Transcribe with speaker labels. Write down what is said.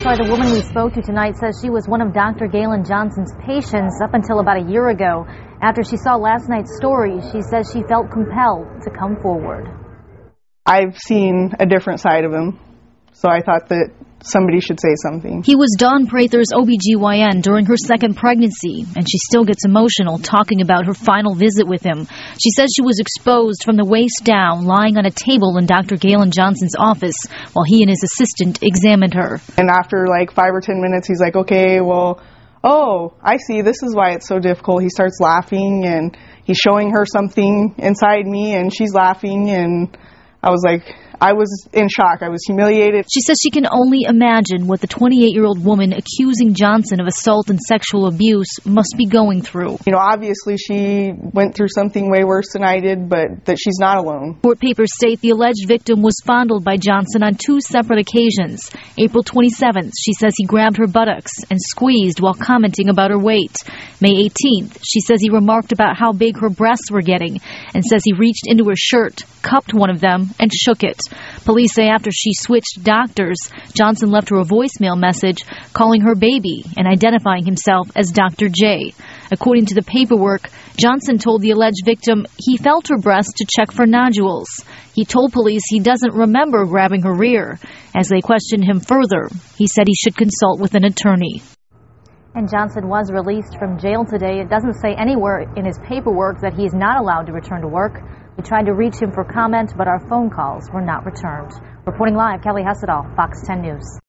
Speaker 1: The woman we spoke to tonight says she was one of Dr. Galen Johnson's patients up until about a year ago. After she saw last night's story, she says she felt compelled to come forward.
Speaker 2: I've seen a different side of him, so I thought that somebody should say something.
Speaker 1: He was Dawn Prather's OBGYN during her second pregnancy, and she still gets emotional talking about her final visit with him. She says she was exposed from the waist down, lying on a table in Dr. Galen Johnson's office while he and his assistant examined her.
Speaker 2: And after like 5 or 10 minutes, he's like, okay, well, oh, I see, this is why it's so difficult. He starts laughing, and he's showing her something inside me, and she's laughing, and I was like, I was in shock. I was humiliated.
Speaker 1: She says she can only imagine what the 28-year-old woman accusing Johnson of assault and sexual abuse must be going through.
Speaker 2: You know, obviously she went through something way worse than I did, but that she's not alone.
Speaker 1: Court papers state the alleged victim was fondled by Johnson on 2 separate occasions. April 27th, she says he grabbed her buttocks and squeezed while commenting about her weight. May 18th, she says he remarked about how big her breasts were getting and says he reached into her shirt, cupped one of them, and shook it. Police say after she switched doctors, Johnson left her a voicemail message calling her baby and identifying himself as Dr. J. According to the paperwork, Johnson told the alleged victim he felt her breast to check for nodules. He told police he doesn't remember grabbing her rear. As they questioned him further, he said he should consult with an attorney. And Johnson was released from jail today. It doesn't say anywhere in his paperwork that he is not allowed to return to work. We tried to reach him for comment, but our phone calls were not returned. Reporting live, Kelly Hessedall, Fox 10 News.